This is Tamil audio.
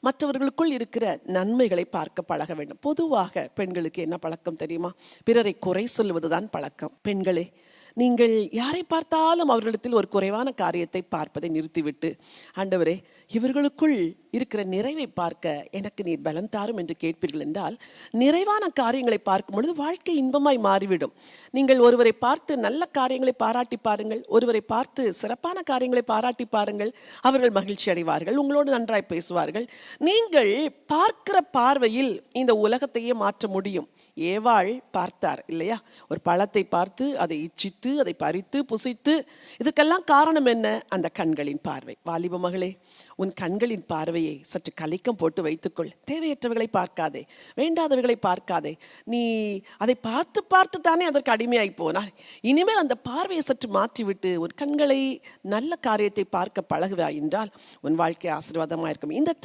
மற்றவர்களுக்குள் இருக்கிற நன்மைகளை பார்க்க பழக வேண்டும். பொதுவாக பெண்களுக்கு என்ன பழக்கம் தெரியுமா? பிறரை குறை சொல்லுவதுதான் பழக்கம். பெண்களே, நீங்கள் யாரை பார்த்தாலும் அவர்களிடத்தில் ஒரு குறைவான காரியத்தை பார்ப்பதை நிறுத்திவிட்டு, ஆண்டவரே, இவர்களுக்குள் இருக்கிற நிறைவை பார்க்க எனக்கு நீர் பலன் தாரும் என்று கேட்பீர்கள் என்றால், நிறைவான காரியங்களை பார்க்கும் பொழுது வாழ்க்கை இன்பமாய் மாறிவிடும். நீங்கள் ஒருவரை பார்த்து நல்ல காரியங்களை பாராட்டி பாருங்கள், ஒருவரை பார்த்து சிறப்பான காரியங்களை பாராட்டி பாருங்கள், அவர்கள் மகிழ்ச்சி அடைவார்கள், உங்களோடு நன்றாய் பேசுவார்கள். நீங்கள் பார்க்கிற பார்வையில் இந்த உலகத்தையே மாற்ற முடியும். ஏவாள் பார்த்தார் இல்லையா? ஒரு பழத்தை பார்த்து அதை இச்சித்து அதை பறித்து புசித்து. இதற்கெல்லாம் காரணம் என்ன? அந்த கண்களின் பார்வை. வாலிப மகளே, உன் கண்களின் பார்வையை சற்று கலிக்கம் போட்டு வைத்துக்கொள். தேவையற்றவர்களை பார்க்காதே, வேண்டாதவர்களை பார்க்காதே. நீ அதை பார்த்து பார்த்து தானே அதற்கு அடிமையாய் போனாய். இனிமேல் அந்த பார்வையை சற்று மாற்றிவிட்டு உன் கண்களை நல்ல காரியத்தை பார்க்க பழகுவாய் என்றால் உன் வாழ்க்கை ஆசீர்வாதமாக இருக்கும். இந்த